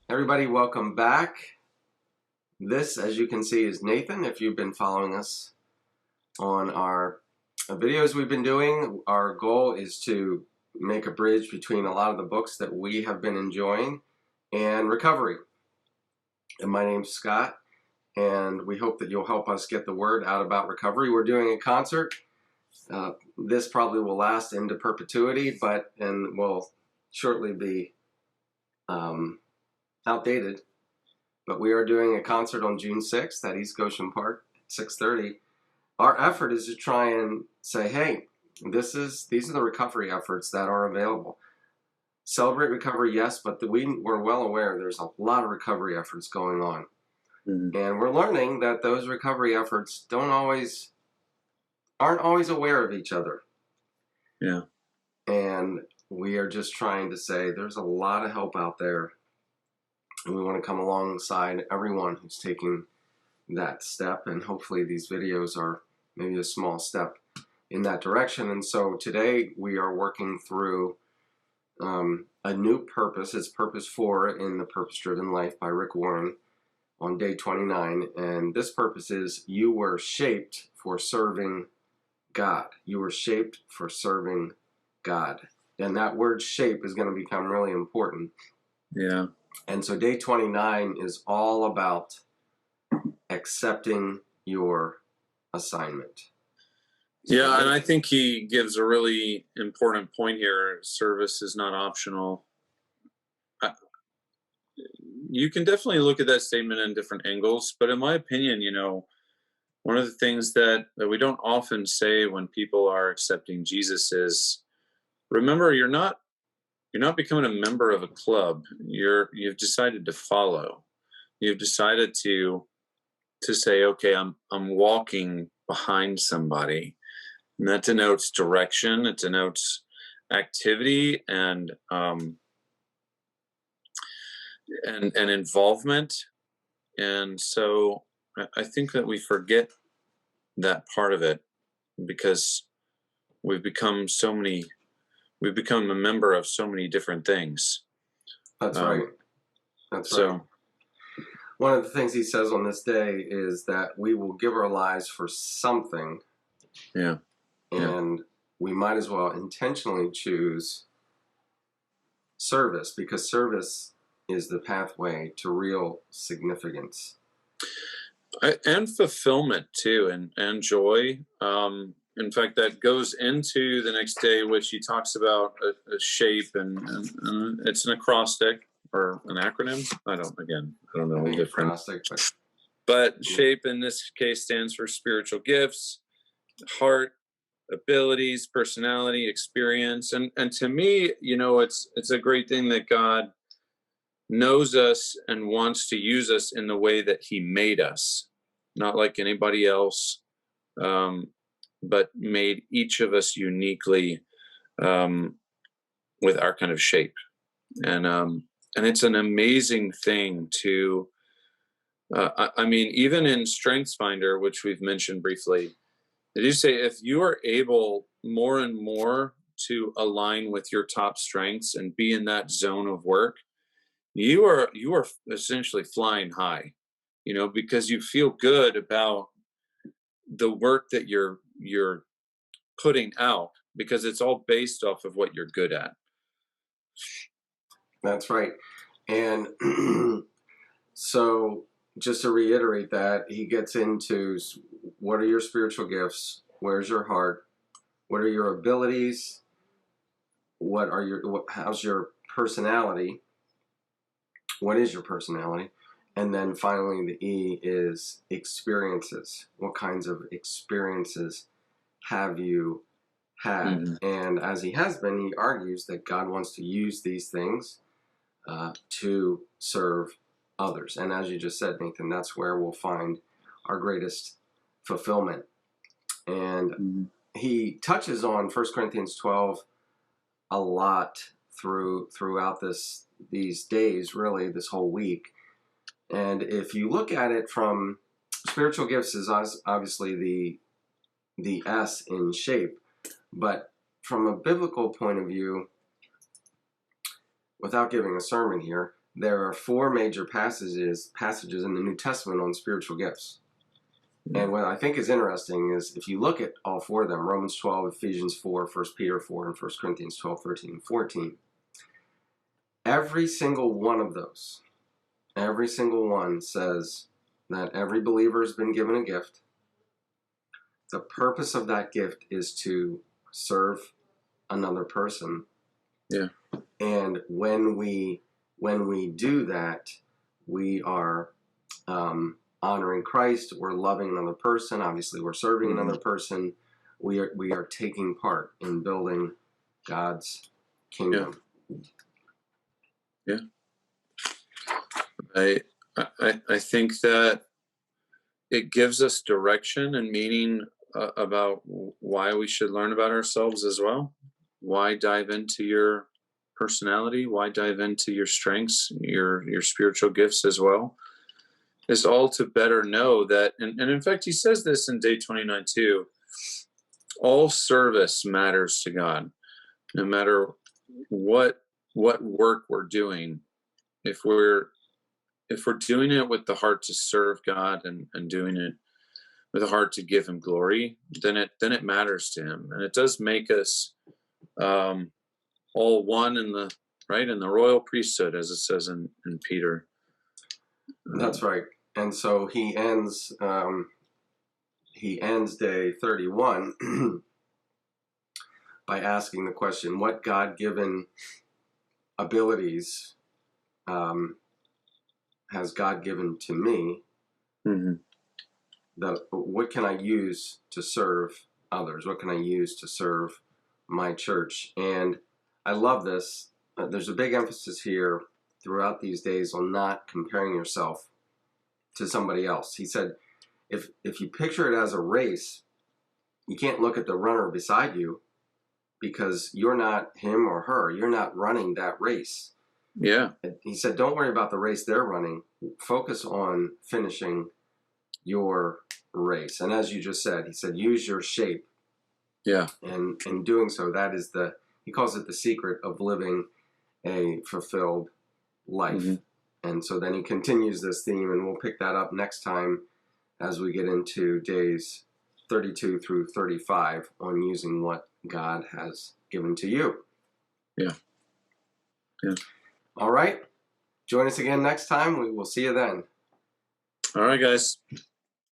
Everybody, welcome back. This, as you can see, is Nathan. If you've been following us on our videos we've been doing, our goal is to make a bridge between a lot of the books that we have been enjoying and recovery. And my name's Scott, and we hope that you'll help us get the word out about recovery. We're doing a concert. This probably will last into perpetuity, and will shortly be outdated. But we are doing a concert on June 6th at East Goshen Park at 6:30. Our effort is to try and say, hey, these are the recovery efforts that are available. Celebrate recovery, yes, but we're well aware there's a lot of recovery efforts going on. Mm-hmm. And we're learning that those recovery efforts aren't always aware of each other. Yeah. And we are just trying to say there's a lot of help out there. And we want to come alongside everyone who's taking that step. And hopefully these videos are maybe a small step in that direction. And so today we are working through a new purpose. It's Purpose 4 in the Purpose-Driven Life by Rick Warren on day 29. And this purpose is you were shaped for serving God. You were shaped for serving God. And that word shape is going to become really important. Yeah. And so day 29 is all about accepting your assignment. Yeah, and I think he gives a really important point here. Service is not optional. You can definitely look at that statement in different angles, but in my opinion, one of the things that we don't often say when people are accepting Jesus is, remember, you're not becoming a member of a club. You've decided to follow. You've decided to say, okay, I'm walking behind somebody. And that denotes direction. It denotes activity and involvement. And so I think that we forget that part of it because we've become a member of so many different things. That's right. That's right. One of the things he says on this day is that we will give our lives for something. Yeah. And we might as well intentionally choose service, because service is the pathway to real significance. And fulfillment too, and joy. In fact, that goes into the next day, which he talks about a shape, and it's an acrostic or an acronym. I don't know the difference. But shape in this case stands for spiritual gifts, heart, abilities, personality, experience. And to me, it's a great thing that God knows us and wants to use us in the way that he made us, not like anybody else, but made each of us uniquely with our kind of shape. And it's an amazing thing to, even in StrengthsFinder, which we've mentioned briefly, they do say if you are able more and more to align with your top strengths and be in that zone of work, you are essentially flying high, because you feel good about the work that you're putting out, because it's all based off of what you're good at. That's right. And so just to reiterate that, he gets into what are your spiritual gifts? Where's your heart? What are your abilities? How's your personality? What is your personality? And then finally, the E is experiences. What kinds of experiences have you had? Mm-hmm. And as he has been, he argues that God wants to use these things to serve others. And as you just said, Nathan, that's where we'll find our greatest fulfillment. And he touches on 1 Corinthians 12 a lot throughout these days, really this whole week. And if you look at it from spiritual gifts is obviously the S in shape, but from a biblical point of view, without giving a sermon here, there are 4 major passages in the New Testament on spiritual gifts. And what I think is interesting is if you look at all 4 of them, Romans 12, Ephesians 4, 1 Peter 4, and 1 Corinthians 12, 13, and 14, every single one of those, every single one says that every believer has been given a gift. The purpose of that gift is to serve another person. Yeah. And when we do that, we are honoring Christ. We're loving another person. Obviously, we're serving another person. We are taking part in building God's kingdom. Yeah. I think that it gives us direction and meaning about why we should learn about ourselves as well. Why dive into your personality? Why dive into your strengths, your spiritual gifts as well? Is all to better know that, and in fact, he says this in day 29 too. All service matters to God, no matter what work we're doing. If we're doing it with the heart to serve God and doing it with a heart to give Him glory, then it matters to Him, and it does make us all one in the royal priesthood, as it says in Peter. That's right. And so he ends day 31 by asking the question, what God-given abilities has God given to me? What can I use to serve others? What can I use to serve my church? And I love this. There's a big emphasis here throughout these days on not comparing yourself to somebody else. He said, if you picture it as a race, you can't look at the runner beside you because you're not him or her. You're not running that race. Yeah. He said, don't worry about the race they're running. Focus on finishing your race. And as you just said, he said, use your shape. Yeah. And in doing so, that is he calls it the secret of living a fulfilled life. And so then he continues this theme, and we'll pick that up next time as we get into days 32 through 35 on using what God has given to you. Yeah. Yeah. All right. Join us again next time. We will see you then. All right, guys.